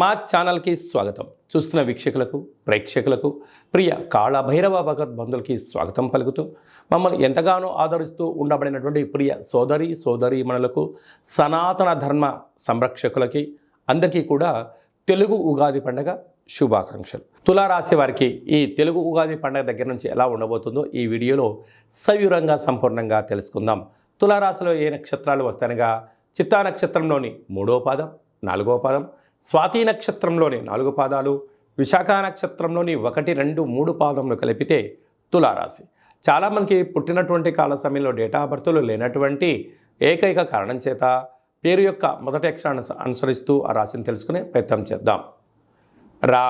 మా ఛానల్కి స్వాగతం. చూస్తున్న వీక్షకులకు, ప్రేక్షకులకు, ప్రియ కాళభైరవ భగవద్బంధులకి స్వాగతం పలుకుతూ మమ్మల్ని ఎంతగానో ఆదరిస్తూ ఉండబడినటువంటి ప్రియ సోదరీమణులకు, సనాతన ధర్మ సంరక్షకులకి అందరికీ కూడా తెలుగు ఉగాది పండుగ శుభాకాంక్షలు. తులారాశి వారికి ఈ తెలుగు ఉగాది పండుగ దగ్గర నుంచి ఎలా ఉండబోతుందో ఈ వీడియోలో సవివరంగా సంపూర్ణంగా తెలుసుకుందాం. తులారాశిలో ఏ నక్షత్రాలు వస్తాయనగా చిత్తా నక్షత్రంలోని 3వ పాదం, 4వ పాదం, స్వాతి నక్షత్రంలోని 4 పాదాలు, విశాఖ నక్షత్రంలోని 1, 2, 3 పాదములు కలిపితే తులారాశి. చాలామందికి పుట్టినటువంటి కాల సమయంలో డేటా ఆఫ్ బర్త్లు లేనటువంటి ఏకైక కారణం చేత పేరు యొక్క మొదటి అక్షరాన్ని అనుసరిస్తూ ఆ రాశిని తెలుసుకునే ప్రయత్నం చేద్దాం. రా,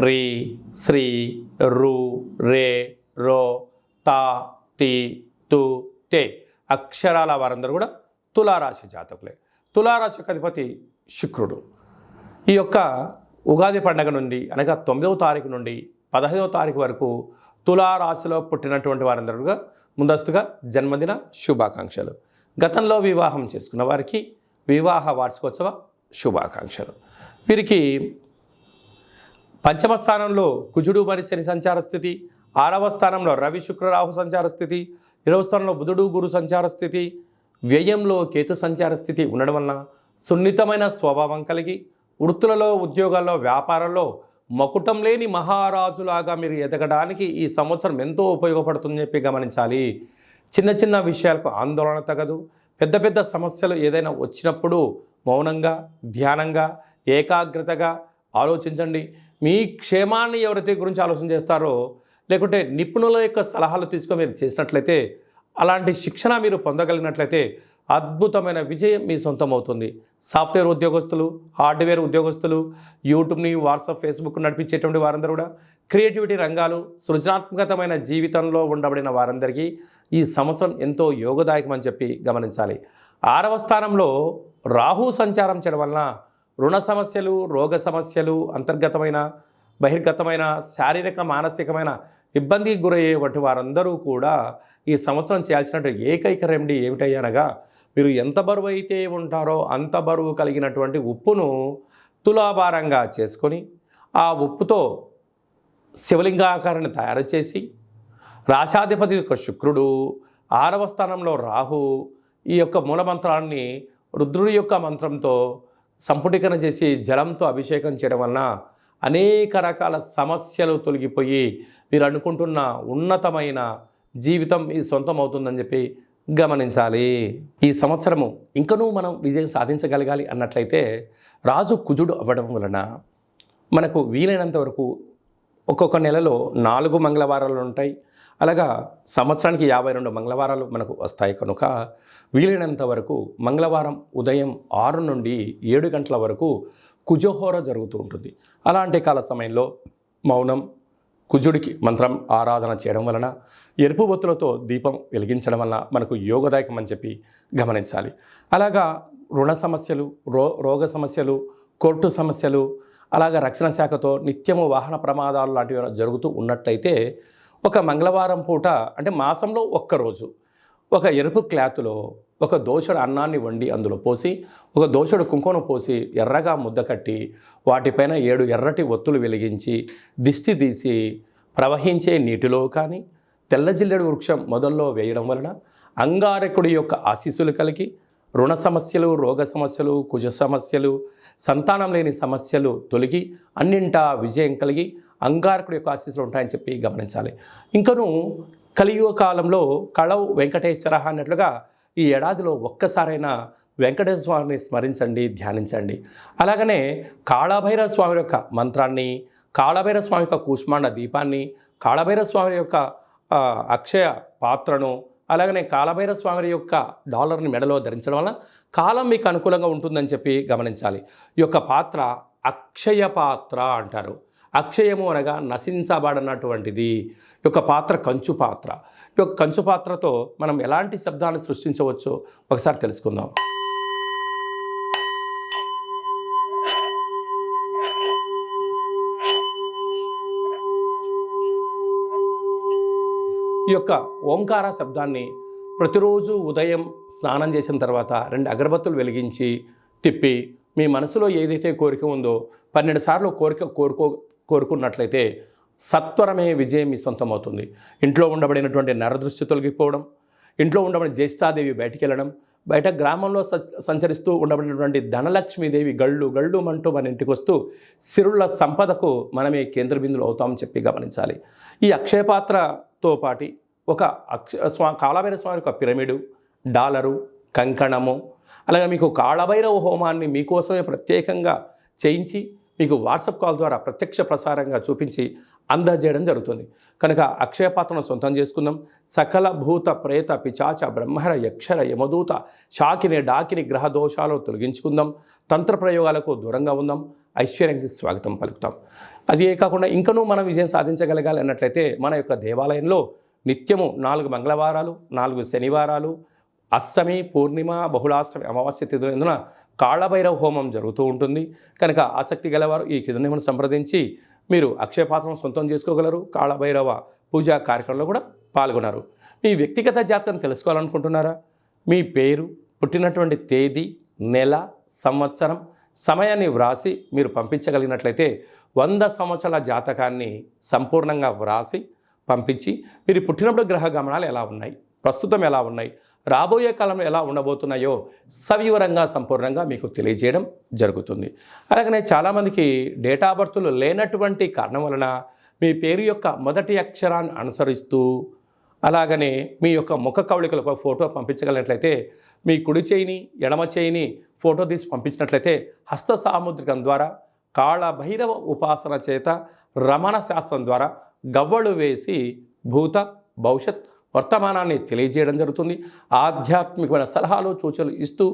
రి, శ్రీ, రు, రే, రో, తా, తి, తు, తే అక్షరాల వారందరూ కూడా తులారాశి జాతకులే. తులారాశికి అధిపతి శుక్రుడు. ఈ యొక్క ఉగాది పండుగ నుండి అనగా 9వ తారీఖు నుండి 15వ తారీఖు వరకు తులారాశిలో పుట్టినటువంటి వారందరూ ముందస్తుగా జన్మదిన శుభాకాంక్షలు. గతంలో వివాహం చేసుకున్న వారికి వివాహ వార్షికోత్సవ శుభాకాంక్షలు. వీరికి పంచమ స్థానంలో కుజుడు మరి శని సంచార స్థితి, 6వ స్థానంలో రవి శుక్ర రాహు సంచార స్థితి, 7వ స్థానంలో బుధుడు గురు సంచార స్థితి, వ్యయంలో కేతు సంచార స్థితి ఉండడం వలన సున్నితమైన స్వభావం కలిగి వృత్తులలో, ఉద్యోగాల్లో, వ్యాపారంలో మకుటం లేని మహారాజులాగా మీరు ఎదగడానికి ఈ సంవత్సరం ఎంతో ఉపయోగపడుతుందని చెప్పి గమనించాలి. చిన్న చిన్న విషయాలకు ఆందోళన తగదు. పెద్ద పెద్ద సమస్యలు ఏదైనా వచ్చినప్పుడు మౌనంగా, ధ్యానంగా, ఏకాగ్రతగా ఆలోచించండి. మీ క్షేమాన్ని ఎవరైతే గురించి ఆలోచన చేస్తారో, లేకుంటే నిపుణుల యొక్క సలహాలు తీసుకొని మీరు చేసినట్లయితే, అలాంటి శిక్షణ మీరు పొందగలిగినట్లయితే అద్భుతమైన విజయం మీ సొంతం అవుతుంది. సాఫ్ట్వేర్ ఉద్యోగస్తులు, హార్డ్వేర్ ఉద్యోగస్తులు, యూట్యూబ్ని, వాట్సాప్, ఫేస్బుక్ నడిపించేటువంటి వారందరూ కూడా, క్రియేటివిటీ రంగాలు, సృజనాత్మకతమైన జీవితంలో ఉండబడిన వారందరికీ ఈ సంవత్సరం ఎంతో యోగదాయకమని చెప్పి గమనించాలి. 6వ స్థానంలో రాహు సంచారం చేయడం వలన రుణ సమస్యలు, రోగ సమస్యలు, అంతర్గతమైన, బహిర్గతమైన, శారీరక, మానసికమైన ఇబ్బందికి గురయ్యేటువంటి వారందరూ కూడా ఈ సంవత్సరం చేయాల్సిన ఏకైక రెమెడీ ఏమిటయ్యనగా, మీరు ఎంత బరువు అయితే ఉంటారో అంత బరువు కలిగినటువంటి ఉప్పును తులాభారంగా చేసుకొని ఆ ఉప్పుతో శివలింగాకారాన్ని తయారు చేసి, రాశాధిపతి యొక్క శుక్రుడు, 6వ స్థానంలో రాహు, ఈ యొక్క మూలమంత్రాన్ని రుద్రుడి యొక్క మంత్రంతో సంపుటీకరణ చేసి జలంతో అభిషేకం చేయడం వలన అనేక రకాల సమస్యలు తొలగిపోయి మీరు అనుకుంటున్న ఉన్నతమైన జీవితం ఈ సొంతం అవుతుందని చెప్పి గమనించాలి. ఈ సంవత్సరము ఇంకనూ మనం విజయం సాధించగలగాలి అన్నట్లయితే రాజు కుజుడు అవ్వడం వలన మనకు వీలైనంత వరకు ఒక్కొక్క నెలలో 4 మంగళవారాలు ఉంటాయి. అలాగా సంవత్సరానికి 52 మంగళవారాలు మనకు వస్తాయి కనుక వీలైనంత వరకు మంగళవారం ఉదయం 6 నుండి 7 గంటల వరకు కుజహోర జరుగుతూ ఉంటుంది. అలాంటి కాల సమయంలో మౌనం, కుజుడికి మంత్రం ఆరాధన చేయడం వలన, ఎరుపు బొత్తులతో దీపం వెలిగించడం వలన మనకు యోగదాయకం అని చెప్పి గమనించాలి. అలాగా రుణ సమస్యలు, రోగ సమస్యలు, కోర్టు సమస్యలు, అలాగా రక్షణ శాఖతో నిత్యము వాహన ప్రమాదాలు లాంటివి జరుగుతూ ఉన్నట్లయితే ఒక మంగళవారం పూట, అంటే మాసంలో ఒక్కరోజు, ఒక ఎరుపు క్లాతులో ఒక దోషుడు అన్నాన్ని వండి అందులో పోసి, ఒక దోషుడు కుంకుమ పోసి ఎర్రగా ముద్ద కట్టి వాటిపైన 7 ఎర్రటి ఒత్తులు వెలిగించి దిష్టి తీసి ప్రవహించే నీటిలో కానీ తెల్ల జిల్లెడు వృక్షం మొదల్లో వేయడం వలన అంగారకుడి యొక్క ఆశీస్సులు కలిగి రుణ సమస్యలు, రోగ సమస్యలు, కుజ సమస్యలు, సంతానం లేని సమస్యలు తొలగి అన్నింటా విజయం కలిగి అంగారకుడి యొక్క ఆశీస్సులు ఉంటాయని చెప్పి గమనించాలి. ఇంకనూ కలియుగ కాలంలో కళవు వెంకటేశ్వర అన్నట్లుగా ఈ ఏడాదిలో ఒక్కసారైనా వెంకటేశ్వర స్వామిని స్మరించండి, ధ్యానించండి. అలాగనే కాళభైరవ స్వామి యొక్క మంత్రాన్ని, కాళభైరవ స్వామి యొక్క కూష్మాండ దీపాన్ని, కాళభైరవ స్వామి యొక్క అక్షయ పాత్రను, అలాగనే కాళభైరవ స్వామి యొక్క డాలర్ని మెడలో ధరించడం వల్ల కాలం మీకు అనుకూలంగా ఉంటుందని చెప్పి గమనించాలి. ఈ యొక్క పాత్ర అక్షయ పాత్ర అంటారు. అక్షయము అనగా నశించబడినటువంటిది. ఈ యొక్క పాత్ర కంచు పాత్ర. ఈ యొక్క కంచు పాత్రతో మనం ఎలాంటి శబ్దాన్ని సృష్టించవచ్చో ఒకసారి తెలుసుకుందాం. ఈ యొక్క ఓంకార శబ్దాన్ని ప్రతిరోజు ఉదయం స్నానం చేసిన తర్వాత 2 అగరబత్తులు వెలిగించి తిప్పి మీ మనసులో ఏదైతే కోరిక ఉందో 12 సార్లు కోరుకున్నట్లయితే సత్వరమే విజయం మీ సొంతమవుతుంది. ఇంట్లో ఉండబడినటువంటి నరదృష్టి తొలగిపోవడం, ఇంట్లో ఉండబడిన జ్యేష్ఠాదేవి బయటికి వెళ్ళడం, బయట గ్రామంలో సంచరిస్తూ ఉండబడినటువంటి ధనలక్ష్మీదేవి గళ్ళు గళ్ళు అంటూ మన ఇంటికి వస్తూ సిరుల సంపదకు మనమే కేంద్ర బిందులు అవుతామని చెప్పి గమనించాలి. ఈ అక్షయపాత్రతో పాటి ఒక కాళభైరవ స్వామి ఒక పిరమిడు, డాలరు, కంకణము, అలాగే మీకు కాళభైరవ హోమాన్ని మీకోసమే ప్రత్యేకంగా చేయించి మీకు వాట్సాప్ కాల్ ద్వారా ప్రత్యక్ష ప్రసారంగా చూపించి అందజేయడం జరుగుతుంది. కనుక అక్షయపాత్రను సొంతం చేసుకుందాం. సకల భూత ప్రేత పిచాచ బ్రహ్మర యక్షర యమదూత శాకిని డాకిని గ్రహ దోషాలు తొలగించుకుందాం. తంత్ర ప్రయోగాలకు దూరంగా ఉందాం. ఐశ్వర్యానికి స్వాగతం పలుకుతాం. అదే కాకుండా ఇంకనూ మనం విజయం సాధించగలగాలి అన్నట్లయితే మన యొక్క దేవాలయంలో నిత్యము 4 మంగళవారాలు, 4 శనివారాలు, అష్టమి, పూర్ణిమ, బహుళాష్టమి, అమావాస్య తిథులందున కాళభైరవ హోమం జరుగుతూ ఉంటుంది. కనుక ఆసక్తి గలవారు ఈ కింద నెంబర్ను సంప్రదించి మీరు అక్షయపాత్రను సొంతం చేసుకోగలరు. కాళభైరవ పూజా కార్యక్రమంలో కూడా పాల్గొన్నారు. మీ వ్యక్తిగత జాతకం తెలుసుకోవాలనుకుంటున్నారా? మీ పేరు, పుట్టినటువంటి తేదీ, నెల, సంవత్సరం, సమయాన్ని వ్రాసి మీరు పంపించగలిగినట్లయితే 100 సంవత్సరాల జాతకాన్ని సంపూర్ణంగా వ్రాసి పంపించి మీరు పుట్టినప్పుడు గ్రహ గమనాలు ఎలా ఉన్నాయి, ప్రస్తుతం ఎలా ఉన్నాయి, రాబోయే కాలంలో ఎలా ఉండబోతున్నాయో సవివరంగా సంపూర్ణంగా మీకు తెలియజేయడం జరుగుతుంది. అలాగనే చాలామందికి డేటా బర్త్లు లేనటువంటి కారణం వలన మీ పేరు యొక్క మొదటి అక్షరాన్ని అనుసరిస్తూ అలాగనే మీ యొక్క ముఖ కవళికలకు ఒక ఫోటో పంపించగలిగినట్లయితే మీ కుడి చేయిని ఎడమ చేయిని ఫోటో తీసి పంపించినట్లయితే హస్త సాముద్రికం ద్వారా కాళభైరవ ఉపాసన చేత రమణ శాస్త్రం ద్వారా గవ్వలు వేసి భూత భవిష్యత్ వర్తమానాన్ని తెలియజేయడం జరుగుతుంది. ఆధ్యాత్మికమైన సలహాలు సూచనలు ఇస్తూ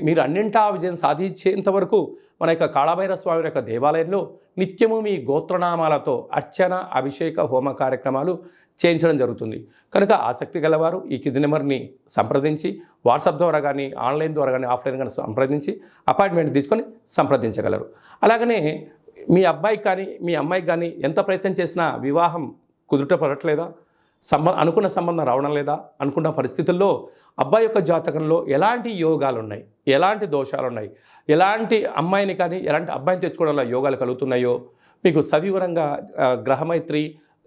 మీరు అన్నింటా విజయం సాధించేంత వరకు మన యొక్క కాళభైరవ స్వామి యొక్క దేవాలయంలో నిత్యము మీ గోత్రనామాలతో అర్చన, అభిషేక, హోమ కార్యక్రమాలు చేయించడం జరుగుతుంది. కనుక ఆసక్తి గలవారు ఈ కింది నెంబర్ని సంప్రదించి వాట్సాప్ ద్వారా కానీ, ఆన్లైన్ ద్వారా కానీ, ఆఫ్లైన్ కానీ సంప్రదించి అపాయింట్మెంట్ తీసుకొని సంప్రదించగలరు. అలాగనే మీ అబ్బాయికి కానీ మీ అమ్మాయికి కానీ ఎంత ప్రయత్నం చేసినా వివాహం కుదుటపడట్లేదా, అనుకున్న సంబంధం రావడం లేదా అనుకున్న పరిస్థితుల్లో అబ్బాయి యొక్క జాతకంలో ఎలాంటి యోగాలు ఉన్నాయి, ఎలాంటి దోషాలు ఉన్నాయి, ఎలాంటి అమ్మాయిని కానీ ఎలాంటి అబ్బాయిని తెచ్చుకోవడం వల్ల యోగాలు కలుగుతున్నాయో మీకు సవివరంగా గ్రహమైత్రి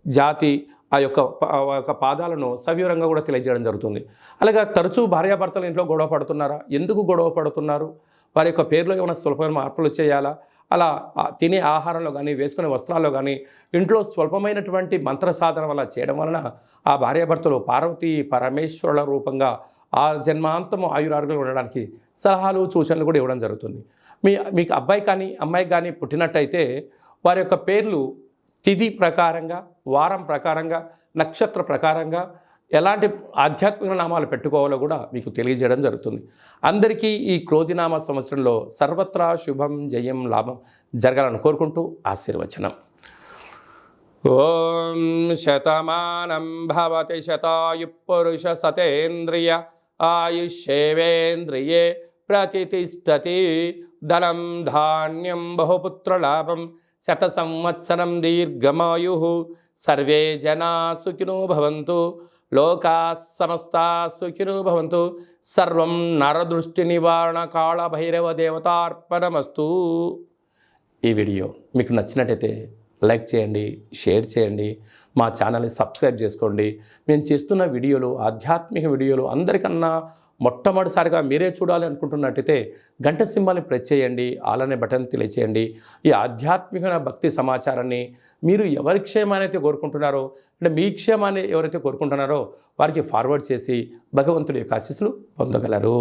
జాతి ఆ యొక్క పాదాలను సవివరంగా కూడా తెలియజేయడం జరుగుతుంది. అలాగే తరచూ భార్యాభర్తలు ఇంట్లో గొడవ పడుతున్నారా, ఎందుకు గొడవ పడుతున్నారు, వారి యొక్క పేర్లో ఏమైనా స్వల్పమైన మార్పులు చేయాలా, అలా తినే ఆహారంలో కానీ, వేసుకునే వస్త్రాల్లో కానీ ఇంట్లో స్వల్పమైనటువంటి మంత్ర సాధన వల్ల చేయడం వలన ఆ భార్యాభర్తలు పార్వతీ పరమేశ్వరుల రూపంగా ఆ జన్మాంతము ఆయురారోగ్యాలు ఉండడానికి సలహాలు సూచనలు కూడా ఇవ్వడం జరుగుతుంది. మీకు అబ్బాయి కానీ అమ్మాయి కానీ పుట్టినట్టయితే వారి యొక్క పేర్లు తిథి ప్రకారంగా, వారం ప్రకారంగా, నక్షత్ర ప్రకారంగా ఎలాంటి ఆధ్యాత్మిక నామాలు పెట్టుకోవాలో కూడా మీకు తెలియజేయడం జరుగుతుంది. అందరికీ ఈ క్రోధినామ సంవత్సరంలో సర్వత్రా శుభం, జయం, లాభం జరగాలని కోరుకుంటూ ఆశీర్వచనం. ఓం శతమానం భవతి శతాయు పురుష సతేంద్రియ ఆయుష్యేవేంద్రియే ప్రతిష్టతి. ధనం ధాన్యం బహుపుత్రలాభం శత సంవత్సరం దీర్ఘమాయు. సర్వే జనా సుఖినో భవంతు. లోకా సమస్తా సుఖినో భవంతు. సర్వం నరదృష్టి నివారణ కాళభైరవ దేవతార్పణమస్తు. ఈ వీడియో మీకు నచ్చినట్టయితే లైక్ చేయండి, షేర్ చేయండి, మా ఛానల్ని సబ్స్క్రైబ్ చేసుకోండి. మేము చేస్తున్న వీడియోలు, ఆధ్యాత్మిక వీడియోలు అందరికన్నా మొట్టమొదటిసారిగా మీరే చూడాలి అనుకుంటున్నట్టయితే గంట సింబల్ని ప్రెస్ చేయండి, ఆల్ అనే బటన్ తెలియచేయండి. ఈ ఆధ్యాత్మిక భక్తి సమాచారాన్ని మీరు ఎవరి క్షేమాన్ని అయితే కోరుకుంటున్నారో, అంటే మీ క్షేమాన్ని ఎవరైతే కోరుకుంటున్నారో వారికి ఫార్వర్డ్ చేసి భగవంతుడి యొక్క ఆశీస్సులు పొందగలరు.